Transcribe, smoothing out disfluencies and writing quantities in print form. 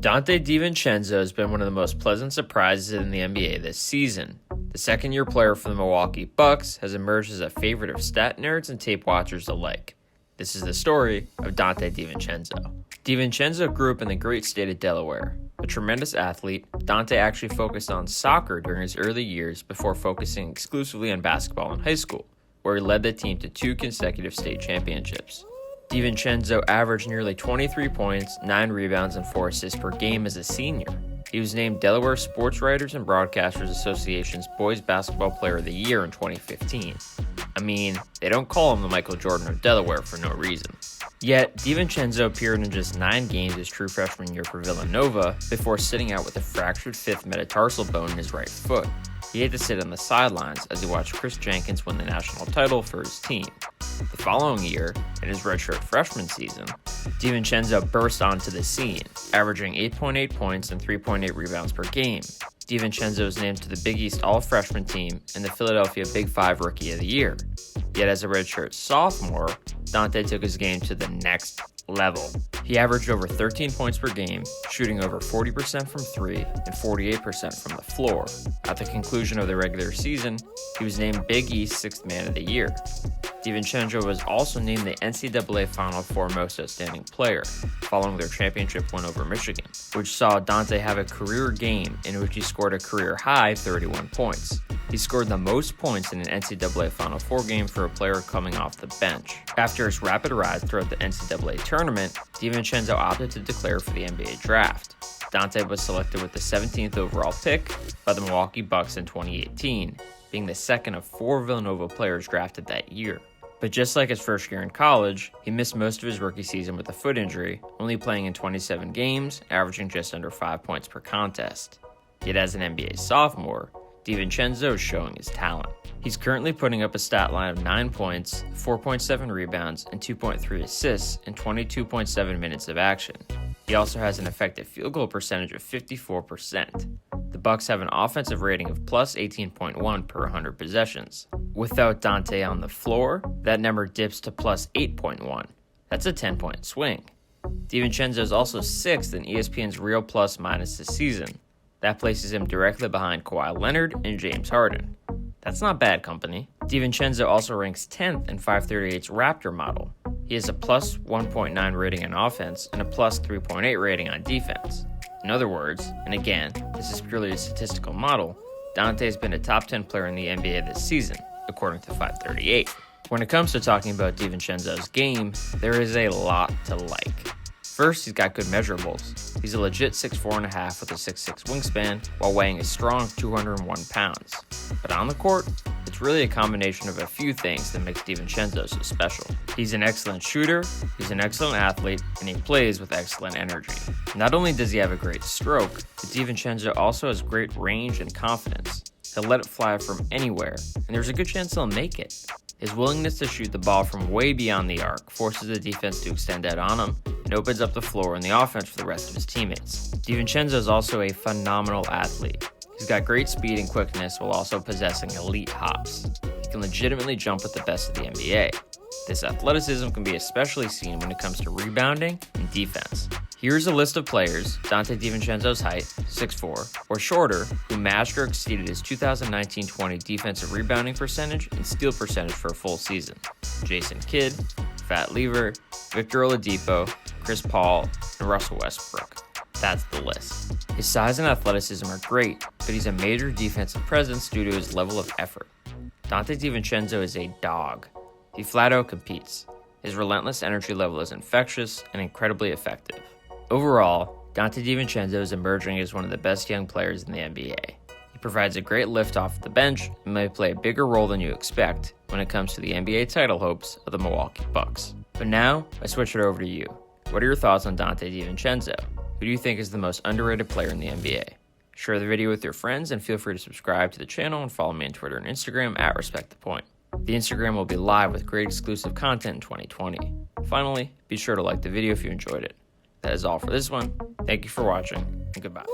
Donte DiVincenzo has been one of the most pleasant surprises in the NBA this season. The second-year player for the Milwaukee Bucks has emerged as a favorite of stat nerds and tape watchers alike. This is the story of Donte DiVincenzo. DiVincenzo grew up in the great state of Delaware. A tremendous athlete, Donte actually focused on soccer during his early years before focusing exclusively on basketball in high school, where he led the team to 2 consecutive state championships. DiVincenzo averaged nearly 23 points, 9 rebounds, and 4 assists per game as a senior. He was named Delaware Sports Writers and Broadcasters Association's Boys Basketball Player of the Year in 2015. I mean, they don't call him the Michael Jordan of Delaware for no reason. Yet, DiVincenzo appeared in just 9 games his true freshman year for Villanova before sitting out with a fractured 5th metatarsal bone in his right foot. He had to sit on the sidelines as he watched Chris Jenkins win the national title for his team. The following year, in his redshirt freshman season, DiVincenzo burst onto the scene, averaging 8.8 points and 3.8 rebounds per game. DiVincenzo was named to the Big East All-Freshman team and the Philadelphia Big Five Rookie of the Year. Yet as a redshirt sophomore, Donte took his game to the next level. He averaged over 13 points per game, shooting over 40% from 3 and 48% from the floor. At the conclusion of the regular season, he was named Big East 6th Man of the Year. DiVincenzo was also named the NCAA Final Four Most Outstanding Player, following their championship win over Michigan, which saw Donte have a career game in which he scored a career-high 31 points. He scored the most points in an NCAA Final Four game for a player coming off the bench. After his rapid rise throughout the NCAA tournament, DiVincenzo opted to declare for the NBA draft. Donte was selected with the 17th overall pick by the Milwaukee Bucks in 2018, being the second of 4 Villanova players drafted that year. But just like his first year in college, he missed most of his rookie season with a foot injury, only playing in 27 games, averaging just under 5 points per contest. Yet as an NBA sophomore, DiVincenzo is showing his talent. He's currently putting up a stat line of 9 points, 4.7 rebounds, and 2.3 assists in 22.7 minutes of action. He also has an effective field goal percentage of 54%. The Bucks have an offensive rating of plus 18.1 per 100 possessions. Without Donte on the floor, that number dips to plus 8.1. That's a 10-point swing. DiVincenzo is also 6th in ESPN's Real Plus Minus this season. That places him directly behind Kawhi Leonard and James Harden. That's not bad company. DiVincenzo also ranks 10th in 538's Raptor model. He has a plus 1.9 rating on offense and a plus 3.8 rating on defense. In other words, and again, this is purely a statistical model, Donte has been a top 10 player in the NBA this season, according to 538. When it comes to talking about DiVincenzo's game, there is a lot to like. First, he's got good measurables. He's a legit 6'4.5" with a 6'6" wingspan while weighing a strong 201 pounds. But on the court, it's really a combination of a few things that makes DiVincenzo so special. He's an excellent shooter, he's an excellent athlete, and he plays with excellent energy. Not only does he have a great stroke, but DiVincenzo also has great range and confidence. He'll let it fly from anywhere, and there's a good chance he'll make it. His willingness to shoot the ball from way beyond the arc forces the defense to extend out on him and opens up the floor and the offense for the rest of his teammates. DiVincenzo is also a phenomenal athlete. He's got great speed and quickness while also possessing elite hops. He can legitimately jump with the best of the NBA. This athleticism can be especially seen when it comes to rebounding and defense. Here's a list of players, Donte DiVincenzo's height, 6'4", or shorter, who matched or exceeded his 2019-20 defensive rebounding percentage and steal percentage for a full season. Jason Kidd, Fat Lever, Victor Oladipo, Chris Paul, and Russell Westbrook. That's the list. His size and athleticism are great, but he's a major defensive presence due to his level of effort. Donte DiVincenzo is a dog. He flat out competes. His relentless energy level is infectious and incredibly effective. Overall, Donte DiVincenzo is emerging as one of the best young players in the NBA. He provides a great lift off the bench and may play a bigger role than you expect when it comes to the NBA title hopes of the Milwaukee Bucks. But now, I switch it over to you. What are your thoughts on Donte DiVincenzo? Who do you think is the most underrated player in the NBA? Share the video with your friends and feel free to subscribe to the channel and follow me on Twitter and Instagram at RespectThePoint. The Instagram will be live with great exclusive content in 2020. Finally, be sure to like the video if you enjoyed it. That is all for this one. Thank you for watching, and goodbye.